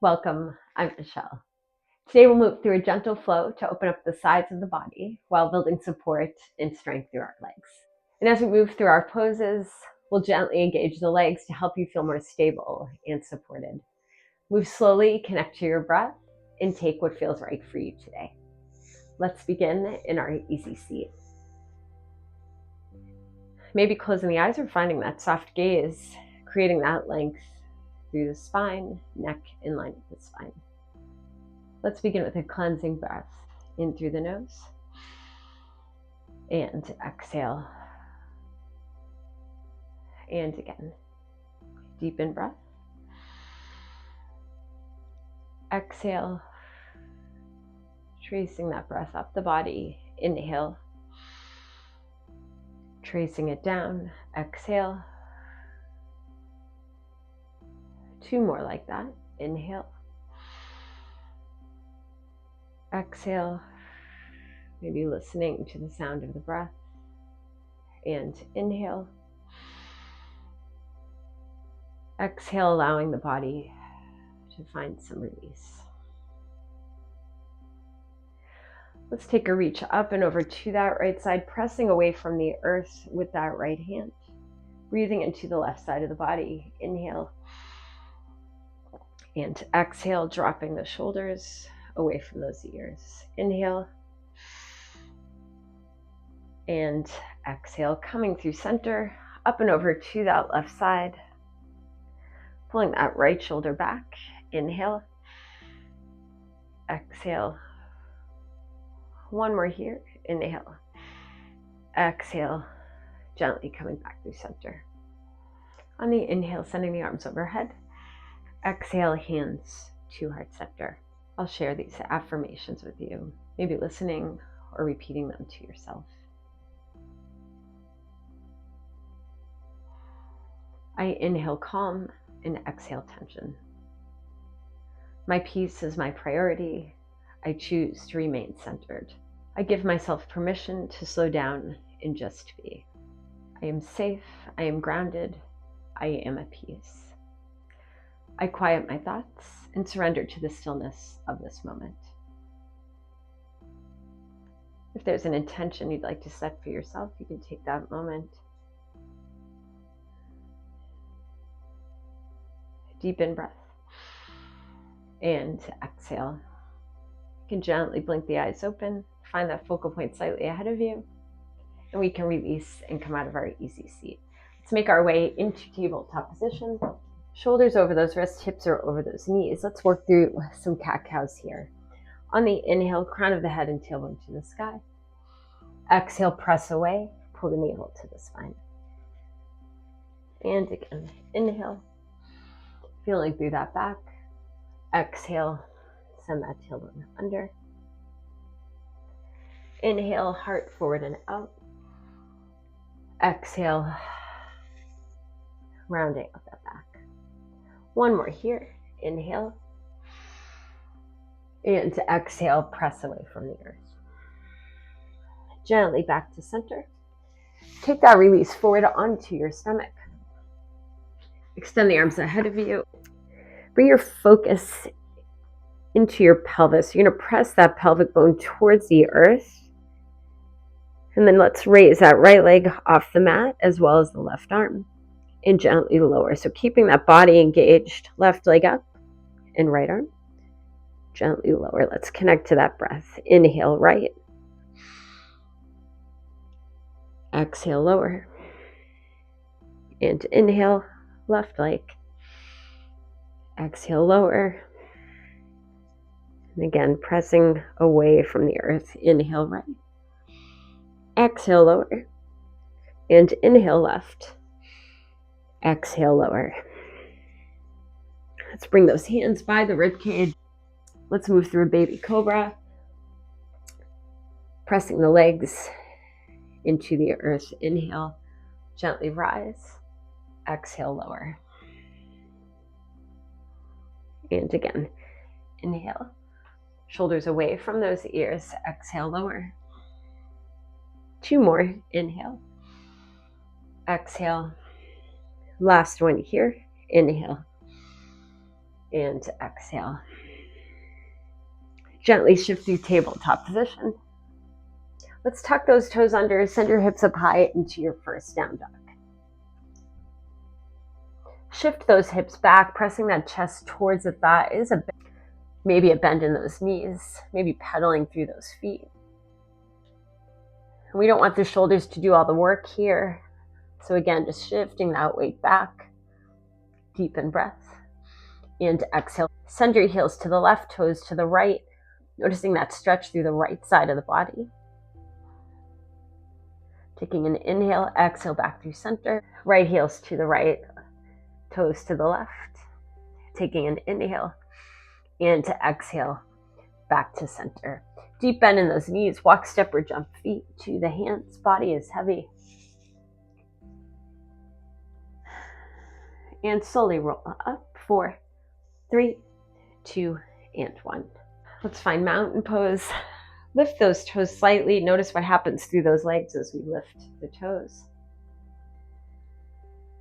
Welcome, I'm Michelle. Today we'll move through a gentle flow to open up the sides of the body while building support and strength through our legs. And as we move through our poses, we'll gently engage the legs to help you feel more stable and supported. Move slowly, connect to your breath, and take what feels right for you today. Let's begin in our easy seat. Maybe closing the eyes or finding that soft gaze, creating that length through the spine, neck in line with the spine. Let's begin with a cleansing breath in through the nose and exhale. And again, deep in breath. Exhale, tracing that breath up the body. Inhale, tracing it down. Exhale. 2 more like that. Inhale. Exhale, maybe listening to the sound of the breath. And inhale. Exhale, allowing the body to find some release. Let's take a reach up and over to that right side, pressing away from the earth with that right hand. Breathing into the left side of the body. Inhale. And exhale, dropping the shoulders away from those ears. Inhale. And exhale, coming through center, up and over to that left side. Pulling that right shoulder back. Inhale. Exhale. 1 more here. Inhale. Exhale. Gently coming back through center. On the inhale, sending the arms overhead. Exhale, hands to heart center. I'll share these affirmations with you, maybe listening or repeating them to yourself. I inhale calm and exhale tension. My peace is my priority. I choose to remain centered. I give myself permission to slow down and just be. I am safe. I am grounded. I am at peace. I quiet my thoughts and surrender to the stillness of this moment. If there's an intention you'd like to set for yourself, you can take that moment. Deep in breath. And exhale. You can gently blink the eyes open, find that focal point slightly ahead of you, and we can release and come out of our easy seat. Let's make our way into tabletop position. Shoulders over those wrists, hips are over those knees. Let's work through some cat-cows here. On the inhale, crown of the head and tailbone to the sky. Exhale, press away, pull the navel to the spine. And again, inhale, feeling through that back. Exhale, send that tailbone under. Inhale, heart forward and out. Exhale, rounding out that back. 1 more here. Inhale. And to exhale, press away from the earth. Gently back to center. Take that release forward onto your stomach. Extend the arms ahead of you. Bring your focus into your pelvis. You're going to press that pelvic bone towards the earth. And then let's raise that right leg off the mat as well as the left arm. And gently lower. So keeping that body engaged, left leg up and right arm. Gently lower. Let's connect to that breath. Inhale, right. Exhale, lower. And inhale, left leg. Exhale, lower. And again, pressing away from the earth. Inhale, right. Exhale, lower. And inhale, left. Exhale, lower. Let's bring those hands by the rib cage. Let's move through a Baby-Cobra. Pressing the legs into the earth. Inhale, gently rise. Exhale, lower. And again, inhale. Shoulders away from those ears. Exhale, lower. 2 more. Inhale. Exhale. Last one here. Inhale. and exhale. Gently shift through tabletop position. Let's tuck those toes under, send your hips up high into your first down dog. Shift those hips back, pressing that chest towards the thighs, maybe a bend in those knees, maybe pedaling through those feet. We don't want the shoulders to do all the work here. So again, just shifting that weight back. Deepen breath. And exhale. Send your heels to the left, toes to the right. Noticing that stretch through the right side of the body. Taking an inhale, exhale back through center. Right heels to the right, toes to the left. Taking an inhale and to exhale back to center. Deep bend in those knees. Walk, step, or jump feet to the hands. Body is heavy. And slowly roll up. 4, 3, 2, and 1. Let's find mountain pose. Lift those toes slightly. Notice what happens through those legs as we lift the toes.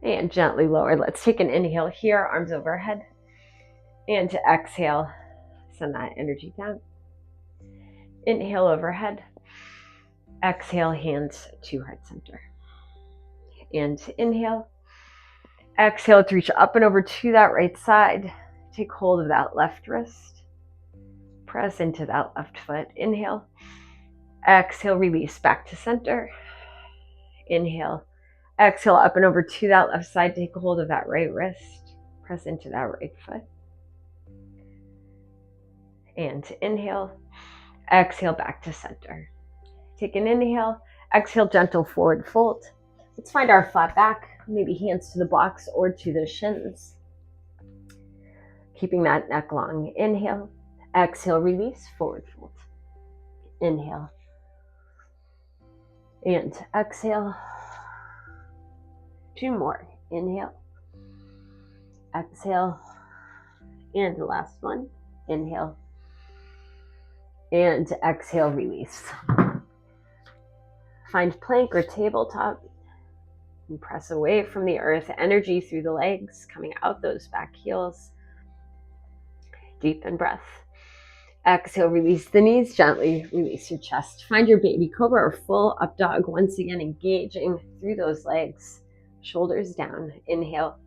And gently lower. Let's take an inhale here, arms overhead. And to exhale, send that energy down. Inhale overhead. Exhale, hands to heart center. And inhale. Exhale to reach up and over to that right side. Take hold of that left wrist. Press into that left foot. Inhale. Exhale, release back to center. Inhale. Exhale up and over to that left side. Take hold of that right wrist. Press into that right foot. And inhale. Exhale back to center. Take an inhale. Exhale, gentle forward fold. Let's find our flat back. Maybe hands to the blocks or to the shins. Keeping that neck long. Inhale. Exhale, release, forward fold. Inhale. And exhale. 2 more. Inhale. Exhale. And the last one. Inhale. And exhale, release. Find plank or tabletop. And press away from the earth. Energy through the legs, coming out those back heels. Deepen breath. Exhale, release the knees. Gently release your chest. Find your Baby-Cobra or full up dog. Once again, engaging through those legs. Shoulders down. Inhale.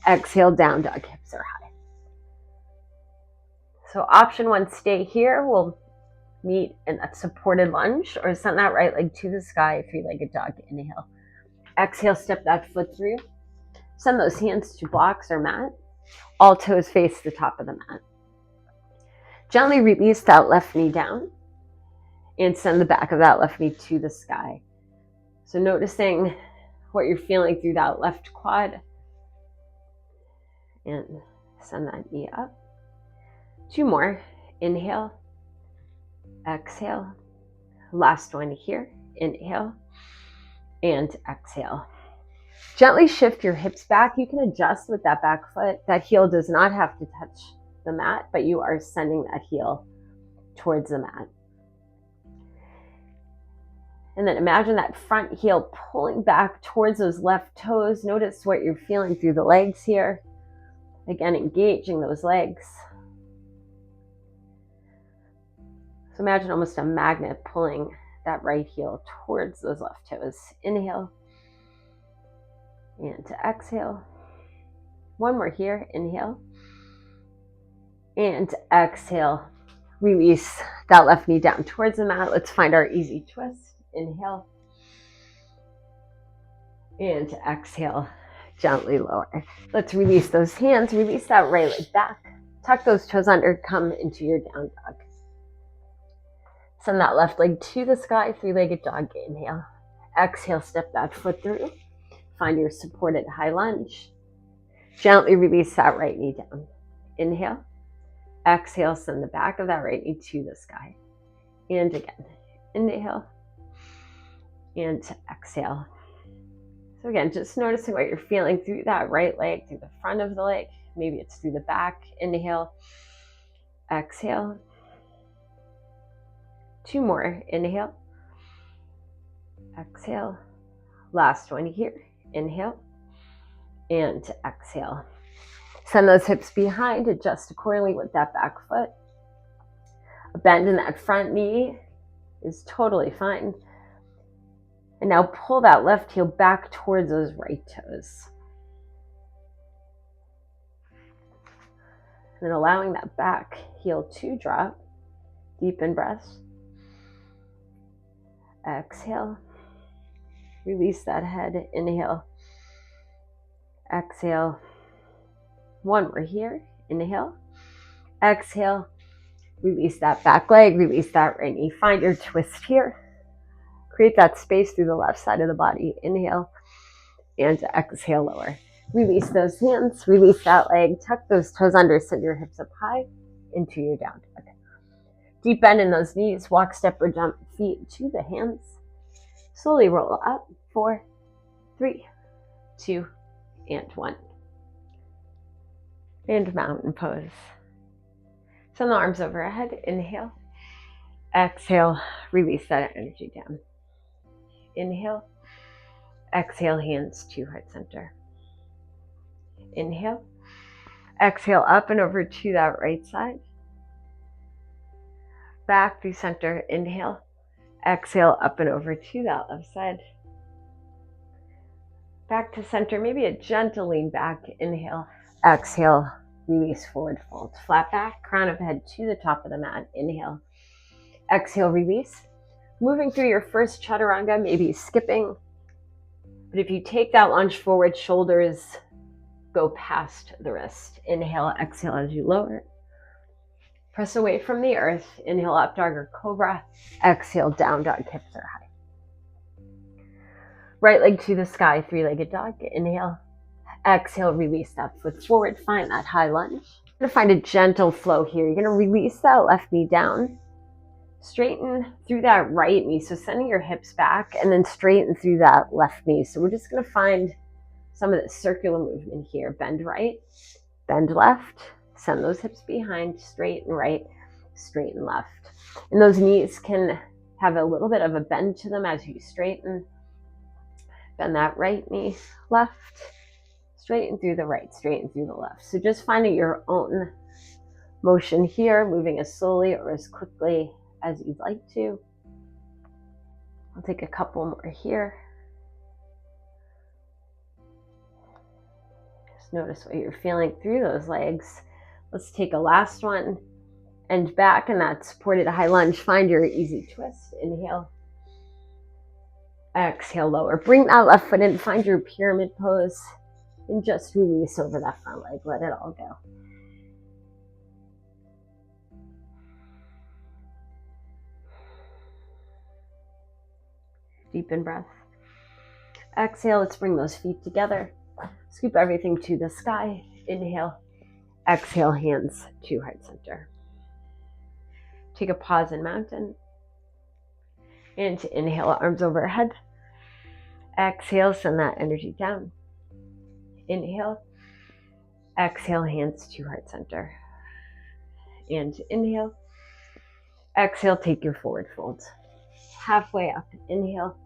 Exhale, down dog. Hips are high. So option 1, stay here. We'll meet in a supported lunge or send that right leg to the sky. 3-legged dog. Inhale. Exhale, step that foot through. Send those hands to blocks or mat. All toes face the top of the mat. Gently release that left knee down and send the back of that left knee to the sky. So noticing what you're feeling through that left quad. And send that knee up. 2 more. Inhale. Exhale. Last one here. Inhale. And exhale. Gently shift your hips back. You can adjust with that back foot. That heel does not have to touch the mat, but you are sending that heel towards the mat. And then imagine that front heel pulling back towards those left toes. Notice what you're feeling through the legs here. Again, engaging those legs. So imagine almost a magnet pulling that right heel towards those left toes. Inhale. And to exhale. 1 more here. Inhale. And exhale. Release that left knee down towards the mat. Let's find our easy twist. Inhale. And to exhale. Gently lower. Let's release those hands. Release that right leg back. Tuck those toes under. Come into your down dog. Send that left leg to the sky. 3-legged dog. Inhale. Exhale. Step that foot through. Find your supported high lunge. Gently release that right knee down. Inhale. Exhale. Send the back of that right knee to the sky. And again. Inhale. And exhale. So again, just noticing what you're feeling through that right leg, through the front of the leg. Maybe it's through the back. Inhale. Exhale. 2 more. Inhale. Exhale. Last one here. Inhale. And exhale. Send those hips behind, adjust accordingly with that back foot. A bend in that front knee is totally fine. And now pull that left heel back towards those right toes. And then allowing that back heel to drop. Deepen breaths. Exhale. Release that head. Inhale. Exhale. One more here. Inhale. Exhale. Release that back leg. Release that right knee. Find your twist here. Create that space through the left side of the body. Inhale. And exhale, lower. Release those hands. Release that leg. Tuck those toes under. Send your hips up high into your down dog. Deep bend in those knees. Walk, step, or jump feet to the hands. Slowly roll up. 4, 3, 2, and 1. And mountain pose. Send the arms overhead. Inhale. Exhale. Release that energy down. Inhale. Exhale, hands to heart center. Inhale. Exhale, up and over to that right side. Back through center. Inhale. Exhale, up and over to that left side. Back to center. Maybe a gentle lean back. Inhale. Exhale. Release, forward fold. Flat back, crown of head to the top of the mat. Inhale. Exhale, release. Moving through your first chaturanga, maybe skipping. But if you take that lunge forward, shoulders go past the wrist. Inhale, exhale as you lower. Press away from the earth. Inhale, Updog or Cobra. Exhale, down dog, hips are high. Right leg to the sky, three-legged dog. Inhale. Exhale, release that foot forward. Find that high lunge. You're going to find a gentle flow here. You're going to release that left knee down. Straighten through that right knee. So sending your hips back and then straighten through that left knee. So we're just going to find some of the circular movement here. Bend right, bend left. Send those hips behind, straighten right, straighten left. And those knees can have a little bit of a bend to them as you straighten. Bend that right knee, left. Straighten through the right, straighten through the left. So just finding your own motion here, moving as slowly or as quickly as you'd like to. I'll take a couple more here. Just notice what you're feeling through those legs. Let's take a last one. And back in that supported high lunge, find your easy twist. Inhale. Exhale, lower. Bring that left foot in, find your pyramid pose. And just release over that front leg. Let it all go. Deepen breath. Exhale, let's bring those feet together. Scoop everything to the sky. Inhale. Exhale, hands to heart center. Take a pause in mountain. And to inhale, arms overhead. Exhale, send that energy down. Inhale. Exhale, hands to heart center. And inhale. Exhale, take your forward fold. Halfway up. Inhale.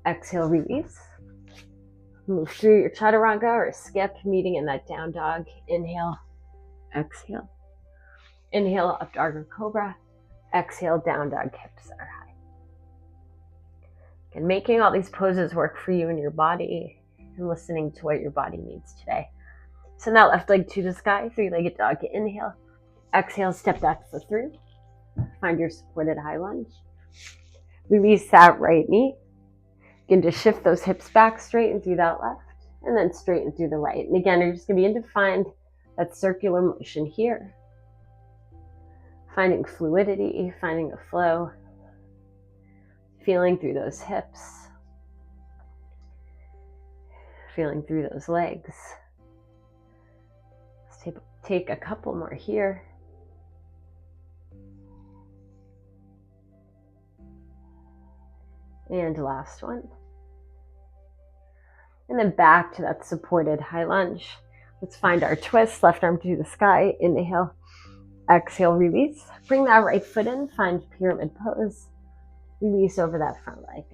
Exhale, release. Move through your chaturanga or skip, meeting in that down dog. Inhale. Exhale. Inhale, Updog or Cobra. Exhale, down dog, hips are high. And making all these poses work for you and your body and listening to what your body needs today. Send that left leg to the sky, three-legged dog. Inhale. Exhale, step that foot through. Find your supported high lunge. Release that right knee. Begin to shift those hips back, straighten through that left, and then straighten through the right. And again, you're just going to begin to find that circular motion here. Finding fluidity, finding a flow, feeling through those hips, feeling through those legs. Let's take a couple more here. And last one. And then back to that supported high lunge. Let's find our twist, left arm to the sky. Inhale, exhale, release. Bring that right foot in, find pyramid pose. Release over that front leg.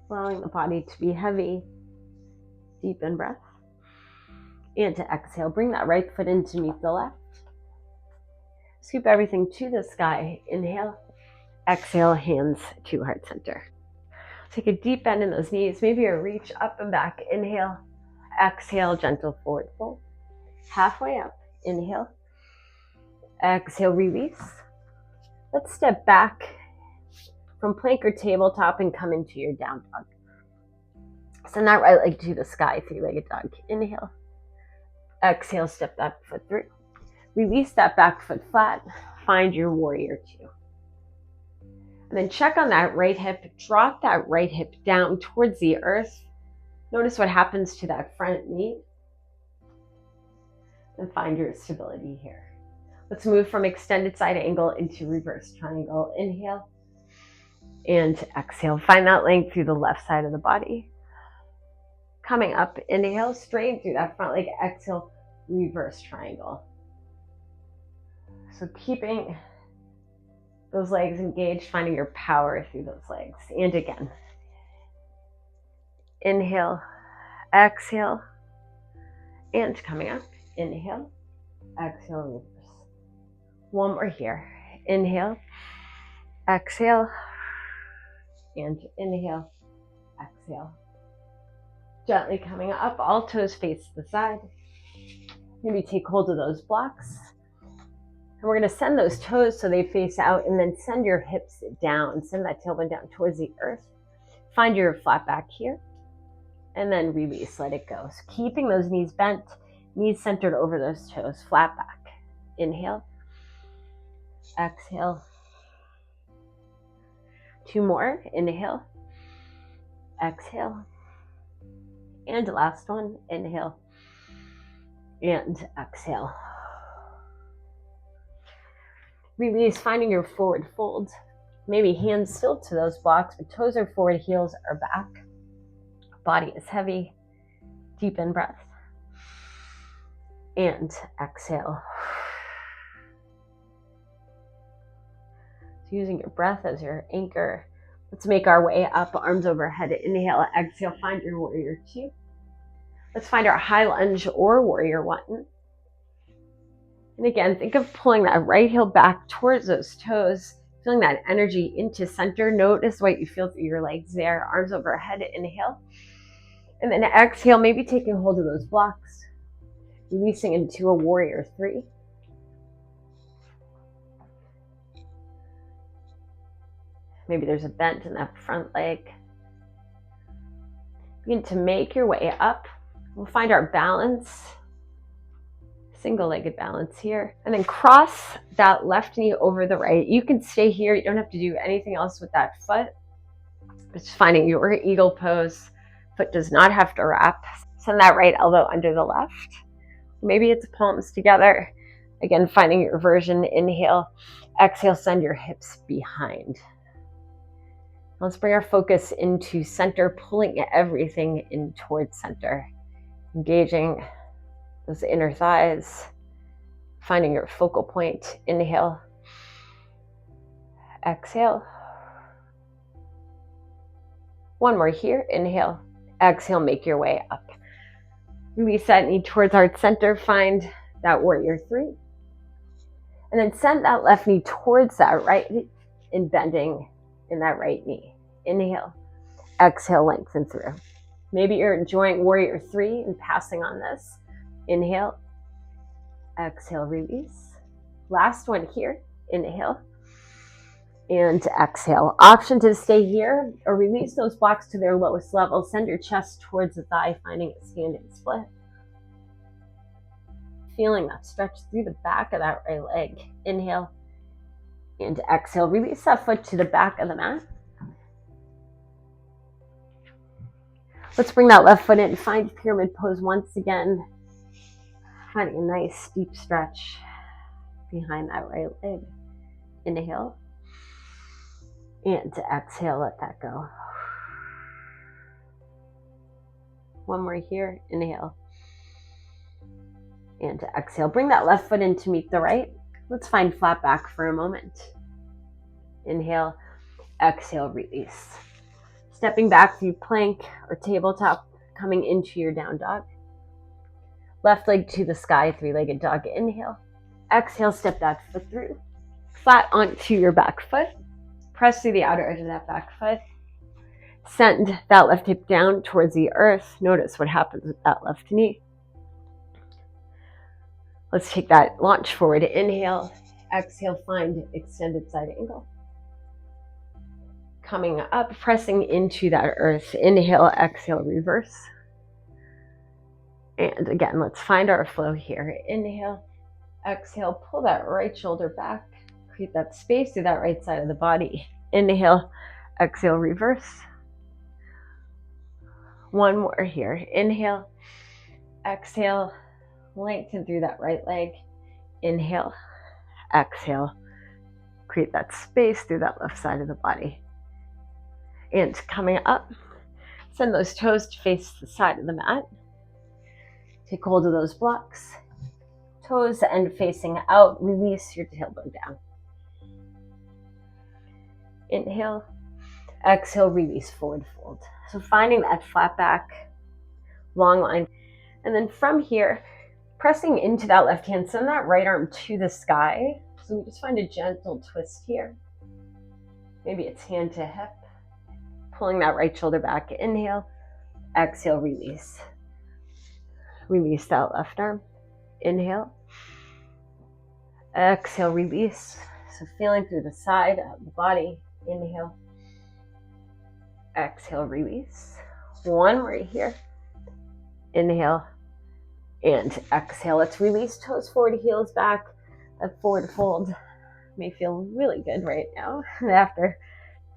allowing the body to be heavy. Deep in breath. And to exhale, bring that right foot in to meet the left. Scoop everything to the sky. Inhale. Exhale, hands to heart center. Take a deep bend in those knees. Maybe a reach up and back. Inhale. Exhale, gentle forward fold. Halfway up. Inhale. Exhale, release. Let's step back from plank or tabletop and come into your down dog. Send that right leg to the sky, three-legged dog. Inhale. Exhale, step that foot through. Release that back foot flat. Find your warrior two. And then check on that right hip. Drop that right hip down towards the earth. Notice what happens to that front knee. And find your stability here. Let's move from extended side angle into reverse triangle. Inhale. And exhale. Find that length through the left side of the body. Coming up, inhale, straight through that front leg. Exhale, reverse triangle. So keeping those legs engaged, finding your power through those legs. And again. Inhale, exhale, and coming up. Inhale, exhale, reverse. One more here. Inhale, exhale, and inhale, exhale. Gently coming up, all toes face the side. Maybe take hold of those blocks. And we're going to send those toes so they face out, and then send your hips down. Send that tailbone down towards the earth. Find your flat back here. And then release, let it go. So keeping those knees bent, knees centered over those toes, flat back. Inhale. Exhale. Two more. Inhale. Exhale. And last one, inhale and exhale. Release, finding your forward fold. Maybe hands still to those blocks, but toes are forward, heels are back. Body is heavy. Deep in breath. And exhale. So using your breath as your anchor. Let's make our way up, arms overhead. Inhale, exhale, find your warrior two. Let's find our high lunge or warrior one. And again, think of pulling that right heel back towards those toes, feeling that energy into center. Notice what you feel through your legs there. Arms overhead, inhale. And then exhale, maybe taking hold of those blocks, releasing into a warrior three. Maybe there's a bend in that front leg. Begin to make your way up. We'll find our balance, single-legged balance here. And then cross that left knee over the right. You can stay here. You don't have to do anything else with that foot. Just finding your eagle pose. Foot does not have to wrap. Send that right elbow under the left. Maybe it's palms together. Again, finding your version. Inhale, exhale, send your hips behind. Let's bring our focus into center, pulling everything in towards center. Engaging those inner thighs, finding your focal point. Inhale, exhale. One more here. Inhale, exhale, make your way up. Release that knee towards heart center. Find that warrior three. And then send that left knee towards that right and bending in that right knee. Inhale, exhale, lengthen through. Maybe you're enjoying warrior three and passing on this. Inhale, exhale, release. Last one here. Inhale and exhale. Option to stay here or release those blocks to their lowest level. Send your chest towards the thigh, finding a standing split. Feeling that stretch through the back of that right leg. Inhale and exhale. Release that foot to the back of the mat. Let's bring that left foot in and find pyramid pose once again. Finding a nice deep stretch behind that right leg. Inhale. And to exhale, let that go. One more here. Inhale. And to exhale. Bring that left foot in to meet the right. Let's find flat back for a moment. Inhale. Exhale, release. Stepping back through plank or tabletop, coming into your down dog. Left leg to the sky, three-legged dog. Inhale. Exhale, step that foot through. Flat onto your back foot. Press through the outer edge of that back foot. Send that left hip down towards the earth. Notice what happens with that left knee. Let's take that launch forward. Inhale. Exhale, find extended side angle. Coming up, pressing into that earth. Inhale, exhale, reverse. And again, let's find our flow here. Inhale, exhale, pull that right shoulder back. Create that space through that right side of the body. Inhale, exhale, reverse. One more here. Inhale, exhale, lengthen through that right leg. Inhale, exhale, create that space through that left side of the body. And coming up, send those toes to face the side of the mat. Take hold of those blocks. Toes end facing out. Release your tailbone down. Inhale, exhale, release, forward fold. So finding that flat back, long line. And then from here, pressing into that left hand, send that right arm to the sky. So we just find a gentle twist here. Maybe it's hand to hip. Pulling that right shoulder back. Inhale, exhale, release. Release that left arm. Inhale, exhale, release. So feeling through the side of the body. Inhale, exhale, release. One right here. Inhale and exhale. Let's release toes forward, heels back. That forward fold may feel really good right now after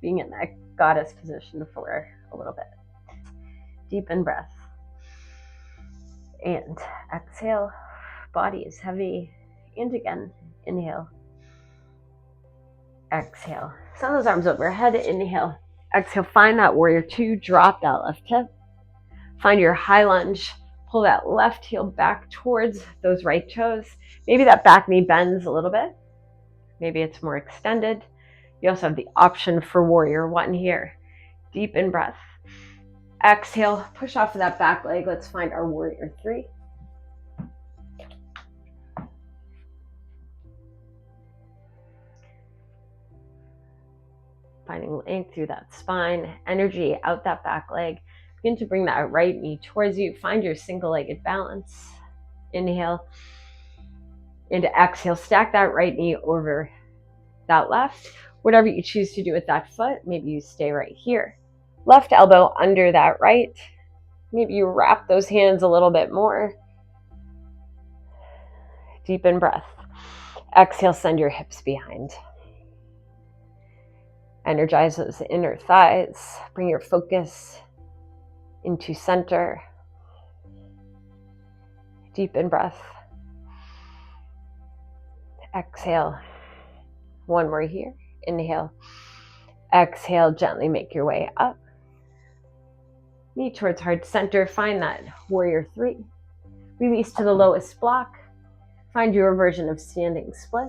being in that goddess position for a little bit. Deepen breath. And exhale. Body is heavy. And again, inhale. Exhale. Send those arms overhead. Inhale. Exhale. Find that warrior two. Drop that left hip. Find your high lunge. Pull that left heel back towards those right toes. Maybe that back knee bends a little bit. Maybe it's more extended. You also have the option for warrior one here. Deepen breath. Exhale. Push off of that back leg. Let's find our warrior three. Finding length through that spine, energy out that back leg. Begin to bring that right knee towards you. Find your single-legged balance. Inhale. And exhale. Stack that right knee over that left. Whatever you choose to do with that foot, maybe you stay right here. Left elbow under that right. Maybe you wrap those hands a little bit more. Deepen breath. Exhale, send your hips behind. Energize those inner thighs. Bring your focus into center. Deepen breath. Exhale. One more here. Inhale. Exhale, gently make your way up. Knee towards heart center. Find that warrior three. Release to the lowest block. Find your version of standing split.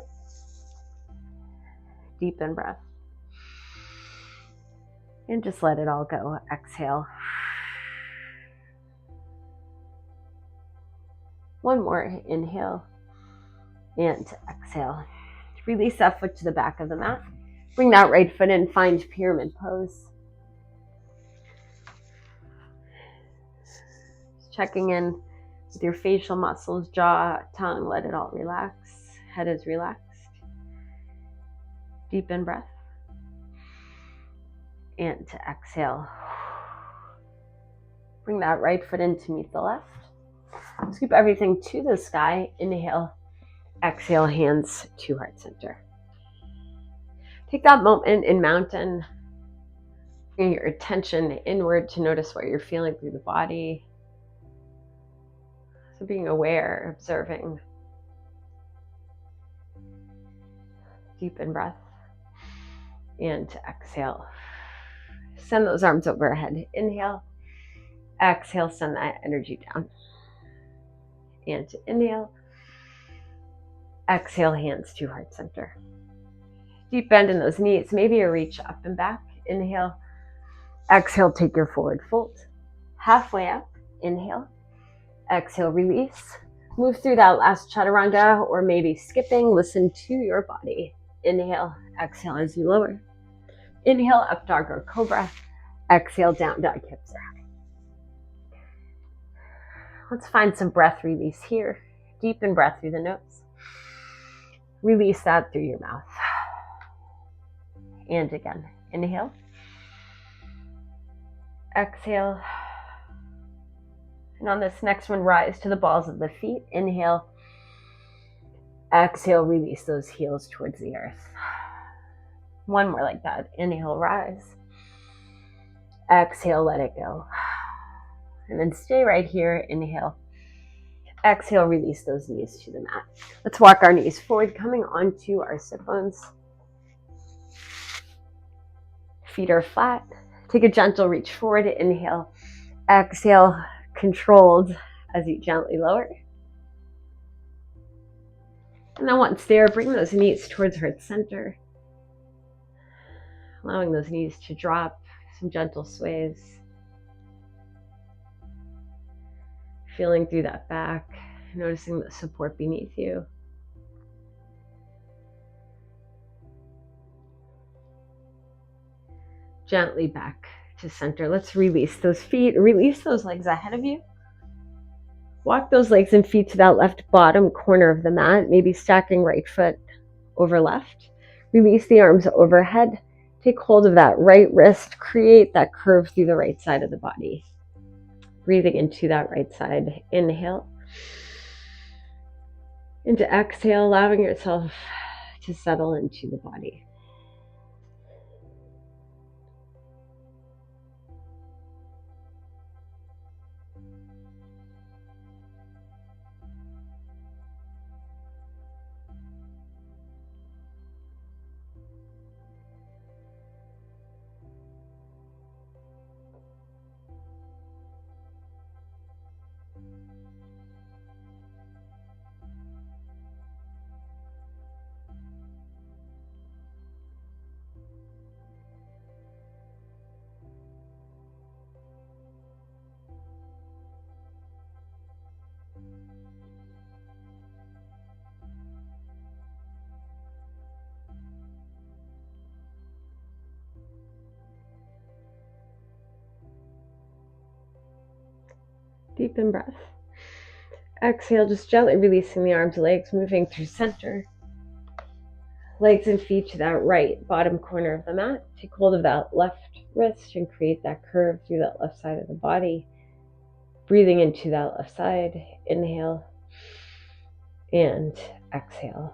Deepen breath. And just let it all go. Exhale. One more. Inhale. And exhale. Release that foot to the back of the mat. Bring that right foot in. Find pyramid pose. Just checking in with your facial muscles, jaw, tongue. Let it all relax. Head is relaxed. Deepen breath. And to exhale. Bring that right foot in to meet the left. Scoop everything to the sky. Inhale. Exhale, hands to heart center. Take that moment in mountain. Bring your attention inward to notice what you're feeling through the body. So being aware, observing. Deepen breath. And to exhale. Send those arms overhead. Inhale. Exhale, send that energy down. And to inhale. Exhale, hands to heart center. Deep bend in those knees. Maybe a reach up and back. Inhale. Exhale, take your forward fold. Halfway up, inhale. Exhale, release. Move through that last chaturanga, or maybe skipping. Listen to your body. Inhale, exhale as you lower. Inhale, up dog or cobra. Exhale, down dog, hips are high. Let's find some breath release here. Deepen breath through the nose. Release that through your mouth. And again, inhale. Exhale. And on this next one, rise to the balls of the feet. Inhale. Exhale, release those heels towards the earth. One more like that. Inhale, rise. Exhale, let it go. And then stay right here. Inhale. Exhale, release those knees to the mat. Let's walk our knees forward, coming onto our sit bones. Feet are flat. Take a gentle reach forward. Inhale. Exhale, controlled as you gently lower. And then once there, bring those knees towards heart center. Allowing those knees to drop, some gentle sways. Feeling through that back, noticing the support beneath you. Gently back to center. Let's release those feet, release those legs ahead of you. Walk those legs and feet to that left bottom corner of the mat, maybe stacking right foot over left. Release the arms overhead. Take hold of that right wrist. Create that curve through the right side of the body. Breathing into that right side. Inhale. Into exhale, allowing yourself to settle into the body. Deepen breath. Exhale, just gently releasing the arms, legs, moving through center. Legs and feet to that right bottom corner of the mat. Take hold of that left wrist and create that curve through that left side of the body. Breathing into that left side. Inhale and exhale.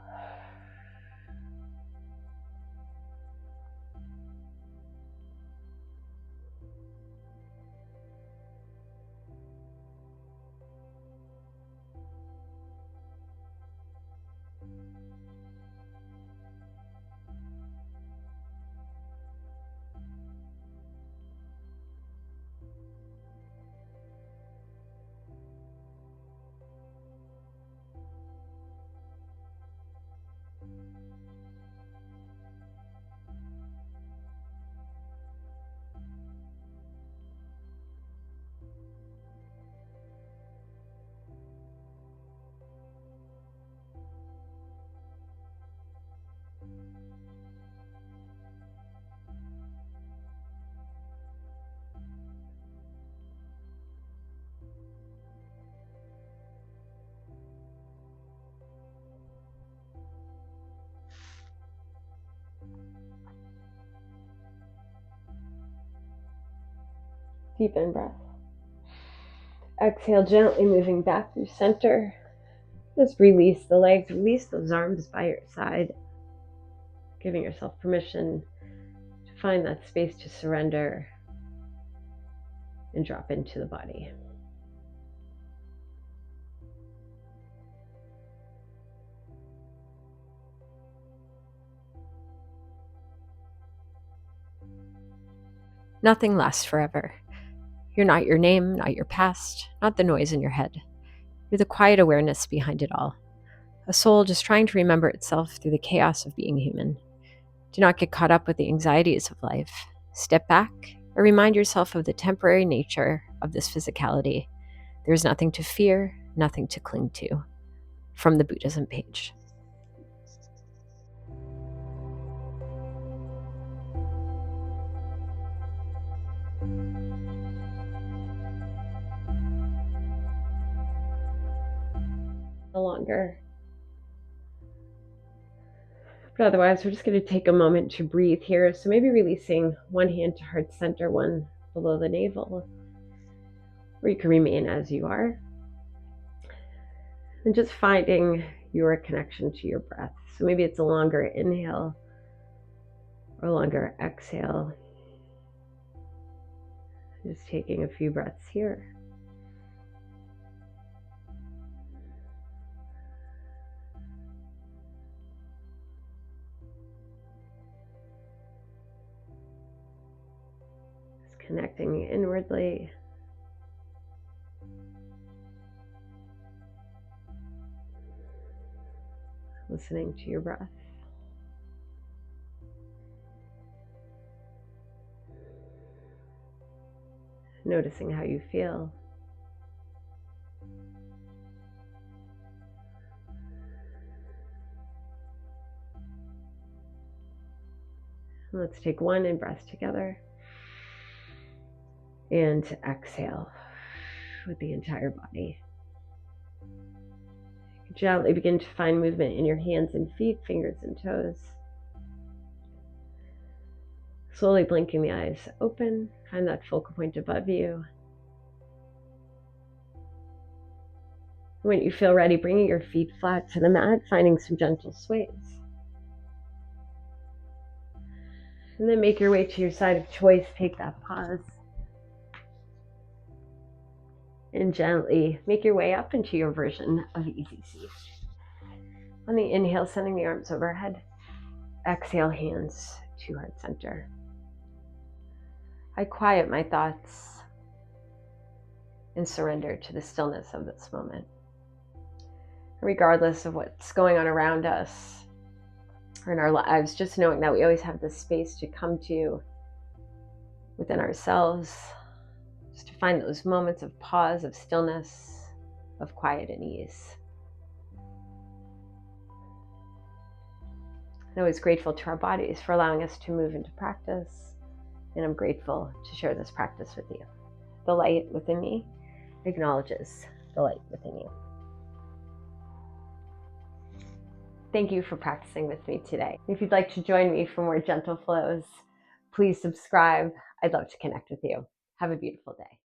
Deepen breath. Exhale, gently moving back through center. Just release the legs, release those arms by your side. Giving yourself permission to find that space to surrender and drop into the body. Nothing lasts forever. You're not your name, not your past, not the noise in your head. You're the quiet awareness behind it all. A soul just trying to remember itself through the chaos of being human. Do not get caught up with the anxieties of life. Step back, or remind yourself of the temporary nature of this physicality. There is nothing to fear, nothing to cling to. From the Buddhism page. No longer. But otherwise, we're just going to take a moment to breathe here. So maybe releasing one hand to heart center, one below the navel, or you can remain as you are. And just finding your connection to your breath. So maybe it's a longer inhale or a longer exhale. Just taking a few breaths here. Just connecting inwardly. Listening to your breath. Noticing how you feel. Let's take one in-breath together. And exhale with the entire body. Gently begin to find movement in your hands and feet, fingers and toes. Slowly blinking the eyes open. Find that focal point above you. When you feel ready, bringing your feet flat to the mat, finding some gentle sways. And then make your way to your side of choice. Take that pause. And gently make your way up into your version of easy seat. On the inhale, sending the arms overhead. Exhale, hands to heart center. I quiet my thoughts and surrender to the stillness of this moment. Regardless of what's going on around us or in our lives, just knowing that we always have this space to come to within ourselves, just to find those moments of pause, of stillness, of quiet and ease. I'm always grateful to our bodies for allowing us to move into practice, and I'm grateful to share this practice with you. The light within me acknowledges the light within you. Thank you for practicing with me today. If you'd like to join me for more gentle flows, please subscribe. I'd love to connect with you. Have a beautiful day.